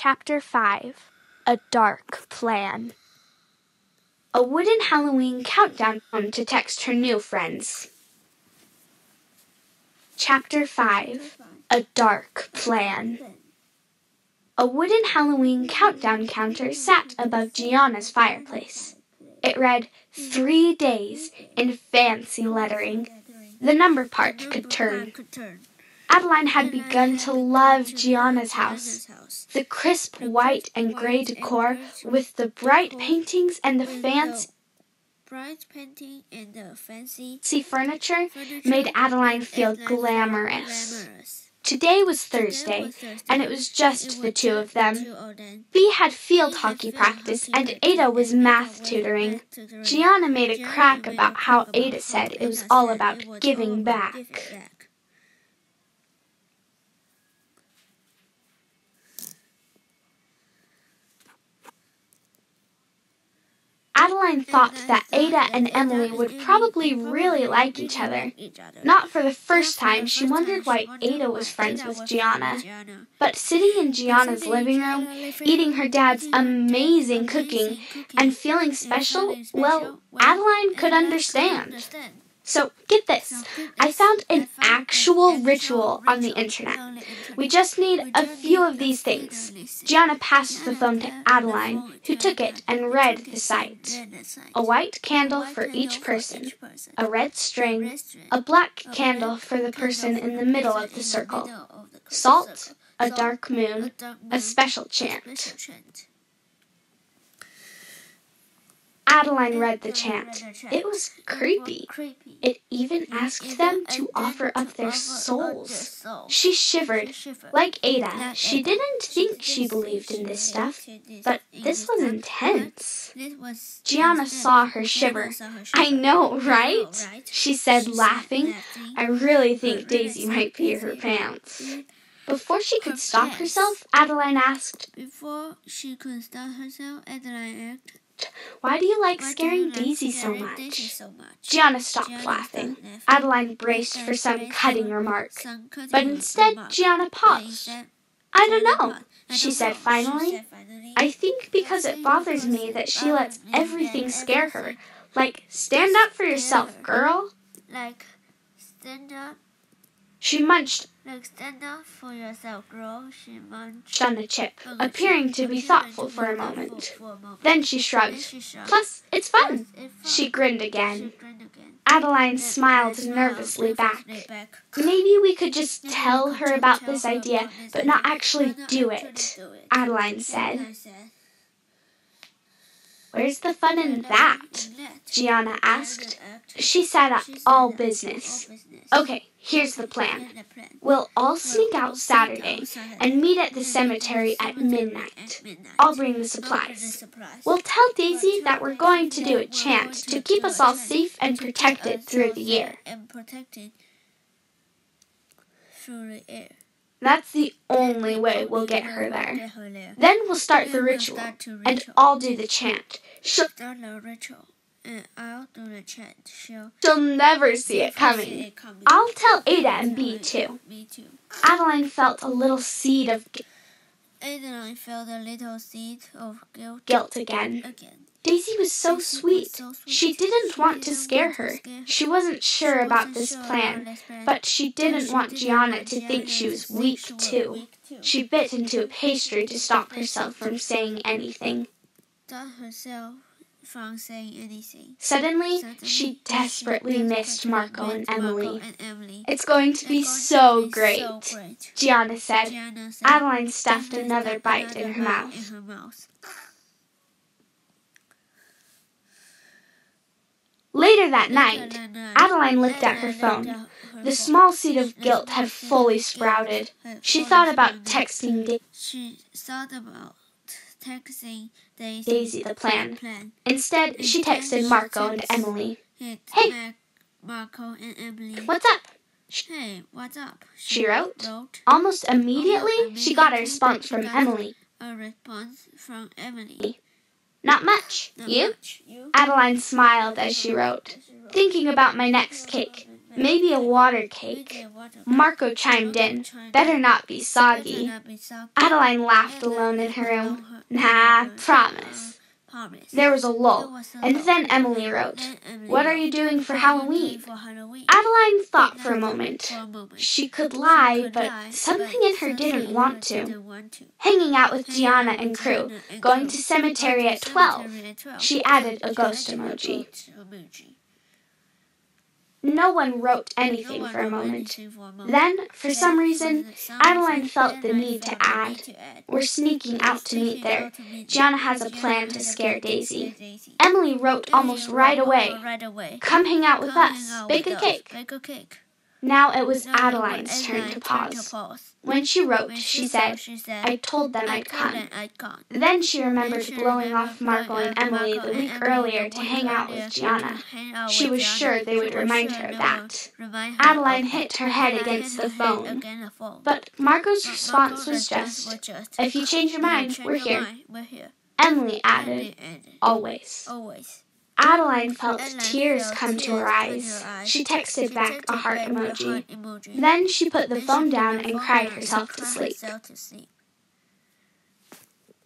Chapter 5. A Dark Plan. A wooden Halloween countdown to text her new friends. Chapter 5. A Dark Plan. A wooden Halloween countdown counter sat above Gianna's fireplace. It read 3 days in fancy lettering. The number part could turn. Adeline had begun to love Gianna's house. The crisp white and gray decor with the bright paintings and the fancy furniture made Adeline feel glamorous. Today was Thursday, and it was just the two of them. Bea had field hockey practice, and Ada was math tutoring. Gianna made a crack about how Ada said it was all about giving back. Adeline thought that Ada and Emily would probably really like each other. Not for the first time, she wondered why Ada was friends with Gianna. But sitting in Gianna's living room, eating her dad's amazing cooking, and feeling special, well, Adeline could understand. So, get this, I found an actual ritual on the internet. We just need a few of these things. Gianna passed the phone to Adeline, who took it and read the site. A white candle for each person, a red string, a black candle for the person in the middle of the circle, salt, a dark moon, a special chant. Adeline read the chant. It was creepy. It even asked them to offer up their souls. She shivered. Like Ada, she didn't think she believed in this stuff, but this was intense. Gianna saw her shiver. I know, right? She said, laughing. I really think Daisy might pee her pants. Before she could stop herself, Adeline asked, why do you like scaring Daisy so much? Gianna stopped laughing. Adeline braced for some cutting remark. But instead, Gianna paused. I don't know, she said finally. I think because it bothers me that she lets everything scare her. Like, stand up for yourself, girl. She munched on a chip, appearing to be thoughtful for a moment. Then she shrugged. Plus, it's fun. She grinned again. Adeline smiled nervously back. Maybe we could just tell her about this idea, but not actually do it, Adeline said. Where's the fun in that? Gianna asked. She sat up, all business. Okay, here's the plan. We'll all sneak out Saturday and meet at the cemetery at midnight. I'll bring the supplies. We'll tell Daisy that we're going to do a chant to keep us all safe and protected through the year. That's the only way we'll get her there. Then we'll start the ritual, and I'll do the chant. She'll never see it coming. I'll tell Ada and Bea too. Adeline felt a little seed of guilt again. Daisy was so sweet. She didn't want to scare her. She wasn't sure about this plan, but she didn't want Gianna to think she was weak too. She bit into a pastry to stop herself from saying anything. Suddenly, she desperately missed Marco and Emily. It's going to be so great, Gianna said. Adeline stuffed another bite in her mouth. Later that night, Adeline looked at her phone. The small seed of guilt had fully sprouted. She thought about texting Daisy the plan. Instead, she texted Marco and Emily. Hey, what's up? She wrote. Almost immediately, she got a response from Emily. Not much. You? Adeline smiled as she wrote. Thinking about my next cake. Maybe a water cake. Marco chimed in. Better not be soggy. Adeline laughed alone in her room. Nah, promise. There was a lull, and then Emily wrote, "What are you doing for Halloween?" Adeline thought for a moment. She could lie, but something in her didn't want to. Hanging out with Gianna and crew, going to cemetery at 12. She added a ghost emoji. No one wrote anything for a moment. Then, for some reason, Adeline felt the need to add, "We're sneaking out to meet there. Gianna has a plan to scare Daisy." Emily wrote almost right away, "Come hang out with us. Bake a cake." Now it was Adeline's turn to pause. When she wrote, she said, "I told them I'd come." Then she remembered blowing off Marco and Emily the week earlier to hang out with Gianna. She was sure they would remind her of that. Adeline hit her head against the phone. But Marco's response was just, "If you change your mind, we're here." Emily added, "Always." Adeline felt tears come to her eyes. She texted back a heart emoji. Then she put the phone down and cried herself to sleep.